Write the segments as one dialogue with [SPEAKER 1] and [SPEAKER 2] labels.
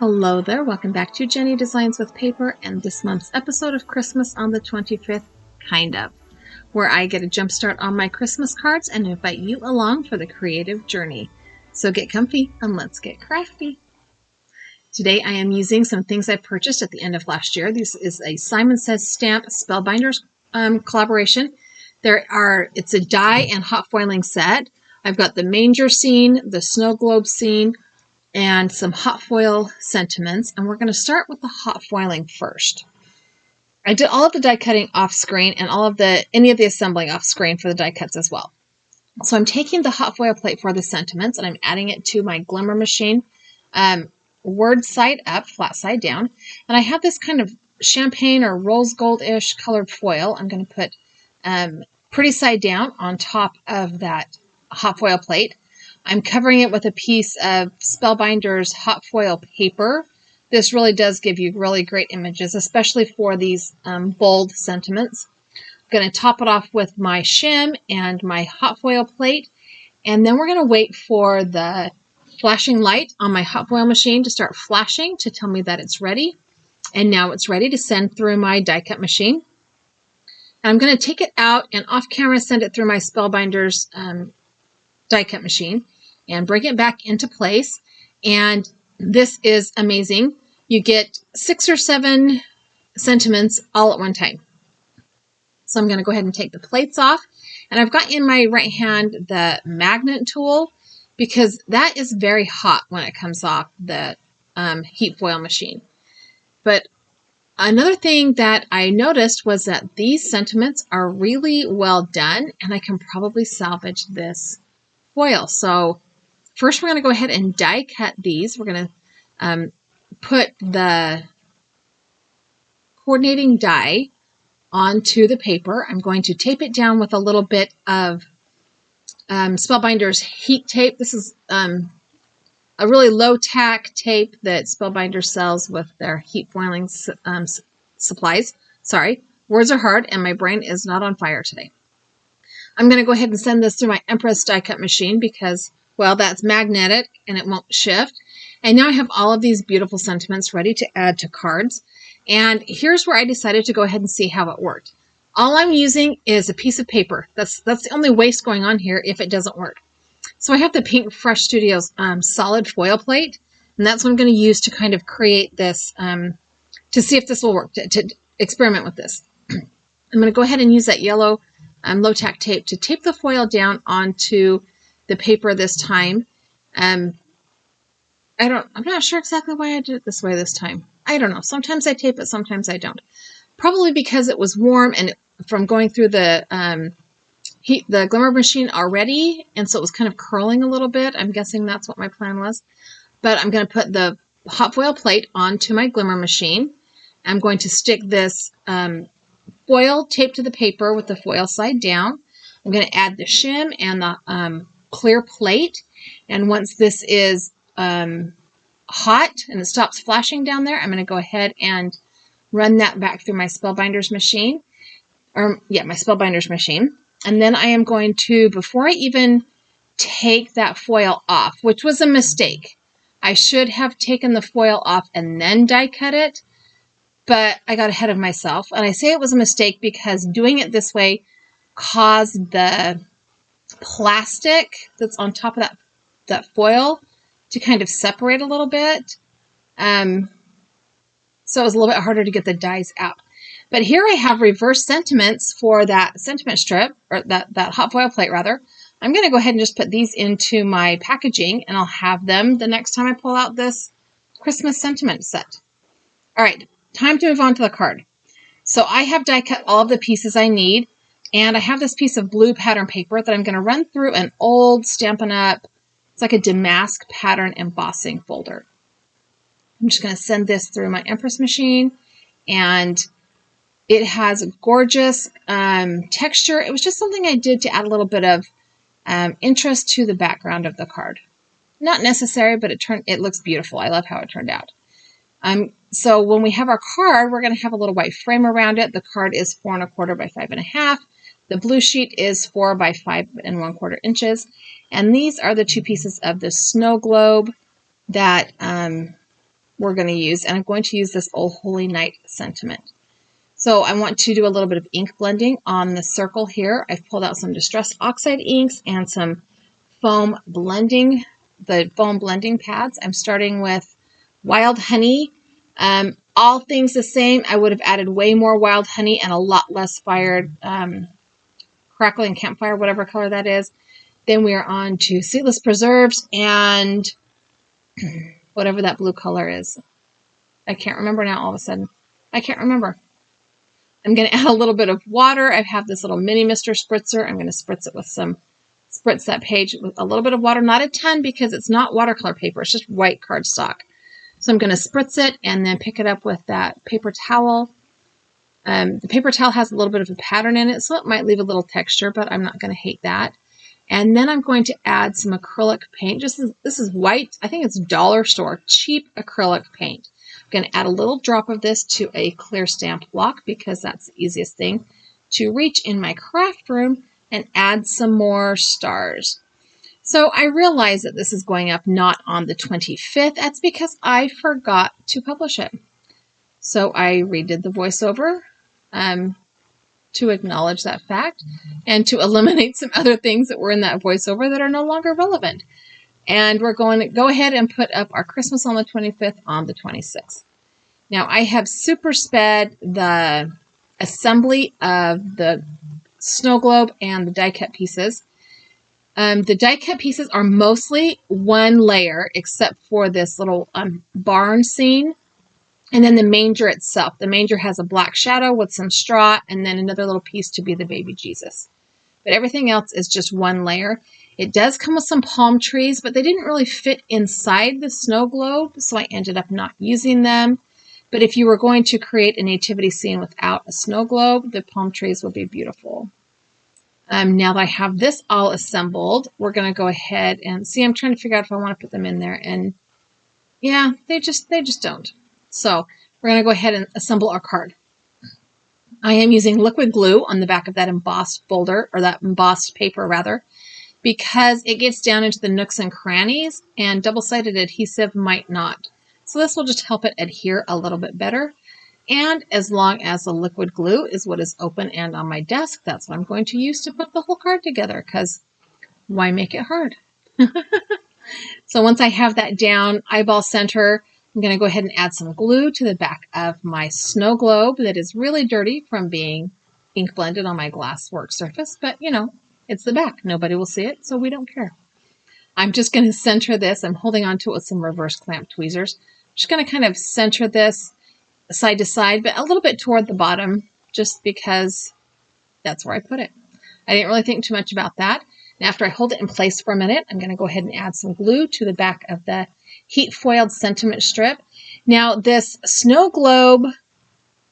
[SPEAKER 1] Hello there, welcome back to Jennie Designs with Paper and this month's episode of Christmas on the 25th, kind of, where I get a jump start on my Christmas cards and invite you along for the creative journey. So get comfy and let's get crafty. Today I am using some things I purchased at the end of last year. This is a Simon Says Stamp Spellbinders collaboration. It's a die and hot foiling set. I've got the manger scene, the snow globe scene, and some hot foil sentiments, and we're going to start with the hot foiling first. I did all of the die cutting off screen and any of the assembling off screen for the die cuts as well. So I'm taking the hot foil plate for the sentiments and I'm adding it to my glimmer machine, word side up, flat side down, and I have this kind of champagne or rose gold-ish colored foil. I'm going to put pretty side down on top of that hot foil plate. I'm covering it with a piece of Spellbinders hot foil paper. This really does give you really great images, especially for these bold sentiments. I'm going to top it off with my shim and my hot foil plate, and then we're going to wait for the flashing light on my hot foil machine to start flashing to tell me that it's ready. And now it's ready to send through my die cut machine. And I'm going to take it out and off camera send it through my Spellbinders die cut machine and bring it back into place. And this is amazing. You get 6 or 7 sentiments all at one time. So I'm going to go ahead and take the plates off. And I've got in my right hand the magnet tool because that is very hot when it comes off the heat foil machine. But another thing that I noticed was that these sentiments are really well done and I can probably salvage this foil. So first we're going to go ahead and die cut these. We're going to put the coordinating die onto the paper. I'm going to tape it down with a little bit of Spellbinders heat tape. This is a really low tack tape that Spellbinders sells with their heat foiling supplies. Sorry, words are hard and my brain is not on fire today. I'm going to go ahead and send this through my Empress die cut machine because, well, that's magnetic and it won't shift. And now I have all of these beautiful sentiments ready to add to cards. And here's where I decided to go ahead and see how it worked. All I'm using is a piece of paper. That's the only waste going on here if it doesn't work. So I have the Pink Fresh Studios solid foil plate, and that's what I'm going to use to kind of create this, to see if this will work, to experiment with this. I'm going to go ahead and use that yellow low tack tape to tape the foil down onto the paper this time. I'm not sure exactly why I did it this way this time. I don't know. Sometimes I tape it, sometimes I don't. Probably because it was warm and from going through the glimmer machine already, and so it was kind of curling a little bit. I'm guessing that's what my plan was. But I'm going to put the hot foil plate onto my glimmer machine. I'm going to stick this foil taped to the paper with the foil side down. I'm going to add the shim and the clear plate. And once this is hot and it stops flashing down there, I'm going to go ahead and run that back through my Spellbinders machine. My Spellbinders machine. And then I am going to, before I even take that foil off, which was a mistake, I should have taken the foil off and then die cut it, but I got ahead of myself. And I say it was a mistake because doing it this way caused the plastic that's on top of that foil to kind of separate a little bit. So it was a little bit harder to get the dies out. But here I have reverse sentiments for that sentiment strip, or that hot foil plate rather. I'm going to go ahead and just put these into my packaging and I'll have them the next time I pull out this Christmas sentiment set. All right, time to move on to the card. So I have die cut all of the pieces I need, and I have this piece of blue pattern paper that I'm going to run through an old Stampin' Up! It's like a damask pattern embossing folder. I'm just going to send this through my Empress machine, and it has a gorgeous texture. It was just something I did to add a little bit of interest to the background of the card. Not necessary, but it looks beautiful. I love how it turned out. So when we have our card, we're going to have a little white frame around it. The card is 4 1/4 by 5 1/2. The blue sheet is 4 by 5 1/4 inches. And these are the 2 pieces of the snow globe that we're going to use, and I'm going to use this Old Holy Night sentiment. So I want to do a little bit of ink blending on the circle here. I've pulled out some Distress Oxide inks and some foam blending, the foam blending pads. I'm starting with Wild Honey. All things the same, I would have added way more Wild Honey and a lot less fired Crackling Campfire, whatever color that is. Then we are on to Seedless Preserves and whatever that blue color is. I can't remember now all of a sudden. I can't remember. I'm going to add a little bit of water. I have this little mini Mr. Spritzer. I'm going to spritz it with spritz that page with a little bit of water. Not a ton because it's not watercolor paper. It's just white cardstock. So I'm going to spritz it and then pick it up with that paper towel. The paper towel has a little bit of a pattern in it, so it might leave a little texture, but I'm not going to hate that. And then I'm going to add some acrylic paint. This is white. I think it's dollar store, cheap acrylic paint. I'm going to add a little drop of this to a clear stamped block because that's the easiest thing to reach in my craft room, and add some more stars. So I realize that this is going up not on the 25th. That's because I forgot to publish it. So I redid the voiceover to acknowledge that fact and to eliminate some other things that were in that voiceover that are no longer relevant. And we're going to go ahead and put up our Christmas on the 25th on the 26th. Now I have super sped the assembly of the snow globe and the die cut pieces. The die cut pieces are mostly one layer except for this little barn scene. And then the manger itself. The manger has a black shadow with some straw and then another little piece to be the baby Jesus. But everything else is just one layer. It does come with some palm trees, but they didn't really fit inside the snow globe, so I ended up not using them. But if you were going to create a nativity scene without a snow globe, the palm trees would be beautiful. Now that I have this all assembled, we're going to go ahead and see. I'm trying to figure out if I want to put them in there, and yeah, they just don't. So we're going to go ahead and assemble our card. I am using liquid glue on the back of that embossed folder, or that embossed paper rather, because it gets down into the nooks and crannies, and double-sided adhesive might not. So this will just help it adhere a little bit better. And as long as the liquid glue is what is open and on my desk, that's what I'm going to use to put the whole card together, because why make it hard? So once I have that down, eyeball center, I'm going to go ahead and add some glue to the back of my snow globe that is really dirty from being ink blended on my glass work surface. But, you know, it's the back. Nobody will see it, so we don't care. I'm just going to center this. I'm holding onto it with some reverse clamp tweezers. I'm just going to kind of center this side to side, but a little bit toward the bottom, just because that's where I put it. I didn't really think too much about that. And after I hold it in place for a minute, I'm going to go ahead and add some glue to the back of the heat foiled sentiment strip. Now this snow globe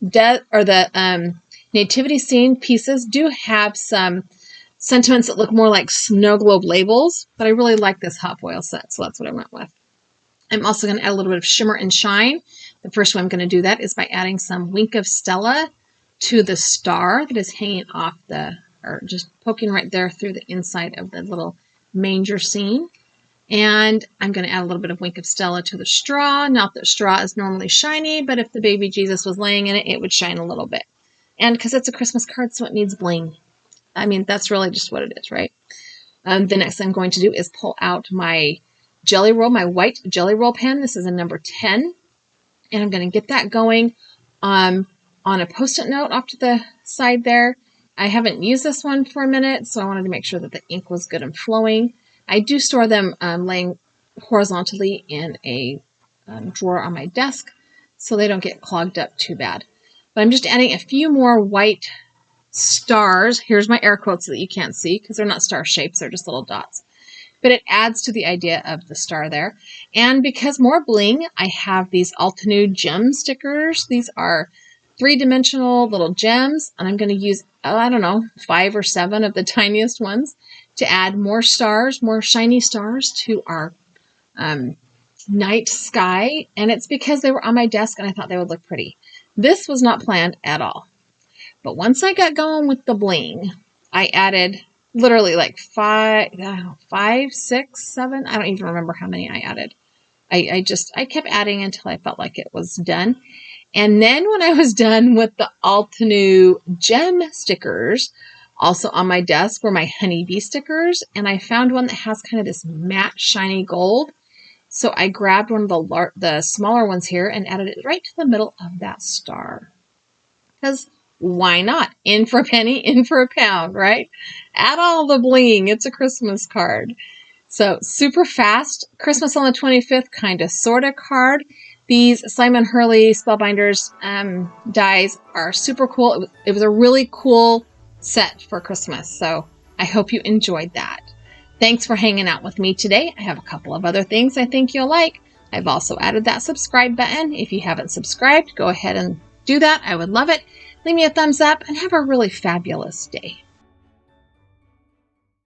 [SPEAKER 1] or the nativity scene pieces do have some sentiments that look more like snow globe labels, but I really like this hot foil set, so that's what I went with. I'm also going to add a little bit of shimmer and shine. The first way I'm going to do that is by adding some Wink of Stella to the star that is hanging off or just poking right there through the inside of the little manger scene. And I'm going to add a little bit of Wink of Stella to the straw. Not that straw is normally shiny, but if the baby Jesus was laying in it, it would shine a little bit. And because it's a Christmas card, so it needs bling. I mean, that's really just what it is, right? The next thing I'm going to do is pull out my Jelly Roll, my white Jelly Roll pen. This is a number 10. And I'm going to get that going on a Post-it note off to the side there. I haven't used this one for a minute, so I wanted to make sure that the ink was good and flowing. I do store them laying horizontally in a drawer on my desk so they don't get clogged up too bad. But I'm just adding a few more white stars. Here's my air quotes that you can't see because they're not star shapes, they're just little dots. But it adds to the idea of the star there. And because more bling, I have these Altenew gem stickers. These are 3-dimensional little gems, and I'm going to use, I don't know, 5 or 7 of the tiniest ones to add more stars, more shiny stars to our night sky. And it's because they were on my desk and I thought they would look pretty. This was not planned at all. But once I got going with the bling, I added literally like 5, 6, 7. I don't even remember how many I added. I kept adding until I felt like it was done. And then when I was done with the Altenew gem stickers, also on my desk were my honeybee stickers. And I found one that has kind of this matte shiny gold. So I grabbed one of the smaller ones here and added it right to the middle of that star. Because why not? In for a penny, in for a pound, right? Add all the bling. It's a Christmas card. So super fast, Christmas on the 25th kind of sort of card. These Simon Hurley spellbinders dies are super cool. It was a really cool set for Christmas. So I hope you enjoyed that. Thanks for hanging out with me today. I have a couple of other things I think you'll like. I've also added that subscribe button. If you haven't subscribed, go ahead and do that. I would love it. Leave me a thumbs up and have a really fabulous day.